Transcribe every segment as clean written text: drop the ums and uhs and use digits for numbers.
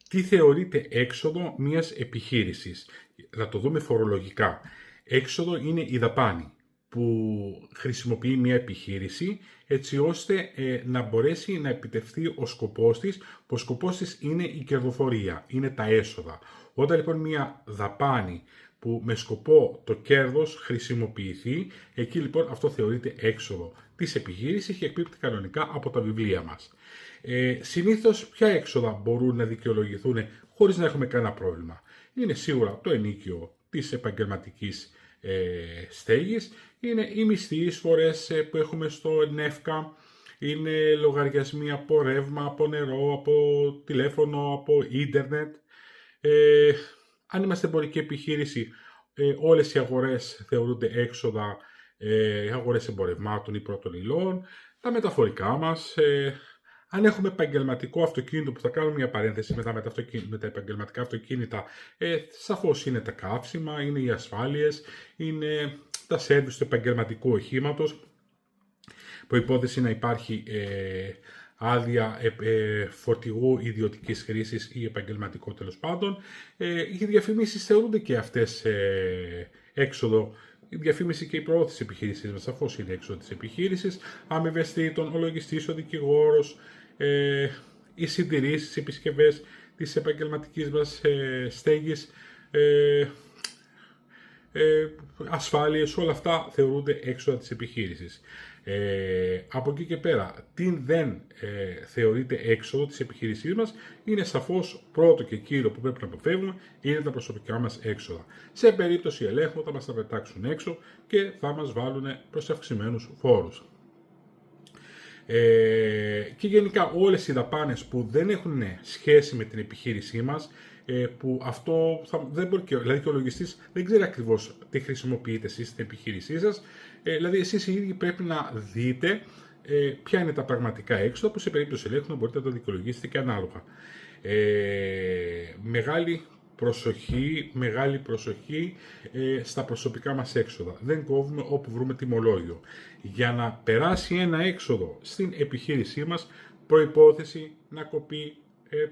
Τι θεωρείται έξοδο μιας επιχείρησης? Να το δούμε φορολογικά. Έξοδο είναι η δαπάνη που χρησιμοποιεί μια επιχείρηση έτσι ώστε να μπορέσει να επιτευχθεί ο σκοπός της, που ο σκοπός της είναι η κερδοφορία, είναι τα έσοδα. Όταν λοιπόν μια δαπάνη που με σκοπό το κέρδος χρησιμοποιηθεί, εκεί λοιπόν αυτό θεωρείται έξοδο της επιχείρησης και εκπίπτει κανονικά από τα βιβλία μας. Συνήθως ποια έξοδα μπορούν να δικαιολογηθούν χωρίς να έχουμε κανένα πρόβλημα? Είναι σίγουρα το ενοίκιο της επαγγελματικής στέγης, είναι οι μισθοί εισφορές που έχουμε στο ΝΕΦΚΑ, είναι λογαριασμοί από ρεύμα, από νερό, από τηλέφωνο, από ίντερνετ. Αν είμαστε εμπορική επιχείρηση, όλες οι αγορές θεωρούνται έξοδα, αγορές εμπορευμάτων ή πρώτων υλών, τα μεταφορικά μας. Αν έχουμε επαγγελματικό αυτοκίνητο, που θα κάνουμε μια παρένθεση με τα επαγγελματικά αυτοκίνητα, σαφώς είναι τα καύσιμα, είναι οι ασφάλειες, είναι τα σέρβις του επαγγελματικού οχήματος. Προϋπόθεση να υπάρχει άδεια φορτηγού ιδιωτικής χρήσης ή επαγγελματικό τέλος πάντων. Οι διαφημίσεις θεωρούνται και αυτές έξοδο. Η διαφήμιση και η προώθηση της επιχείρησης μας σαφώς είναι έξοδο της επιχείρησης. Αμοιβές τρίτων, ο λογιστής, ο δικηγόρος, οι συντηρήσεις, οι επισκευές της επαγγελματικής μας στέγης, ασφάλειες, όλα αυτά θεωρούνται έξοδα της επιχείρησης. Από εκεί και πέρα, τι δεν θεωρείται έξοδο της επιχείρησής μας, είναι σαφώς πρώτο και κύριο που πρέπει να αποφεύγουμε, είναι τα προσωπικά μας έξοδα. Σε περίπτωση ελέγχου θα μας τα πετάξουν έξω και θα μας βάλουν προς αυξημένους φόρους. Και γενικά όλες οι δαπάνες που δεν έχουν σχέση με την επιχείρησή μας, που αυτό δεν μπορεί δηλαδή και ο λογιστής δεν ξέρει ακριβώς τι χρησιμοποιείτε εσείς στην επιχείρησή σας, δηλαδή εσείς οι ίδιοι πρέπει να δείτε ποια είναι τα πραγματικά έξοδα που σε περίπτωση ελέγχου να μπορείτε να το δικαιολογήσετε και ανάλογα. Μεγάλη προσοχή στα προσωπικά μας έξοδα. Δεν κόβουμε όπου βρούμε τιμολόγιο. Για να περάσει ένα έξοδο στην επιχείρησή μας, προϋπόθεση να κοπεί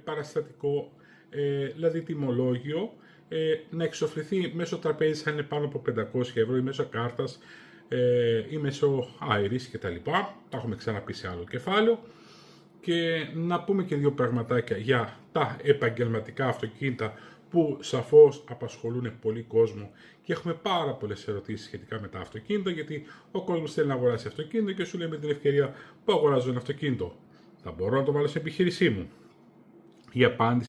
παραστατικό, δηλαδή τιμολόγιο, να εξοφληθεί μέσω τραπέζης αν είναι πάνω από 500 ευρώ ή μέσω κάρτας ή μέσω Iris κτλ. Τα έχουμε ξαναπεί σε άλλο κεφάλαιο. Και να πούμε και δύο πραγματάκια για τα επαγγελματικά αυτοκίνητα που σαφώς απασχολούν πολύ κόσμο και έχουμε πάρα πολλές ερωτήσεις σχετικά με τα αυτοκίνητα, γιατί ο κόσμος θέλει να αγοράσει αυτοκίνητο και σου λέει με την ευκαιρία που αγοράζω ένα αυτοκίνητο, θα μπορώ να το βάλω σε επιχείρησή μου? Η απάντηση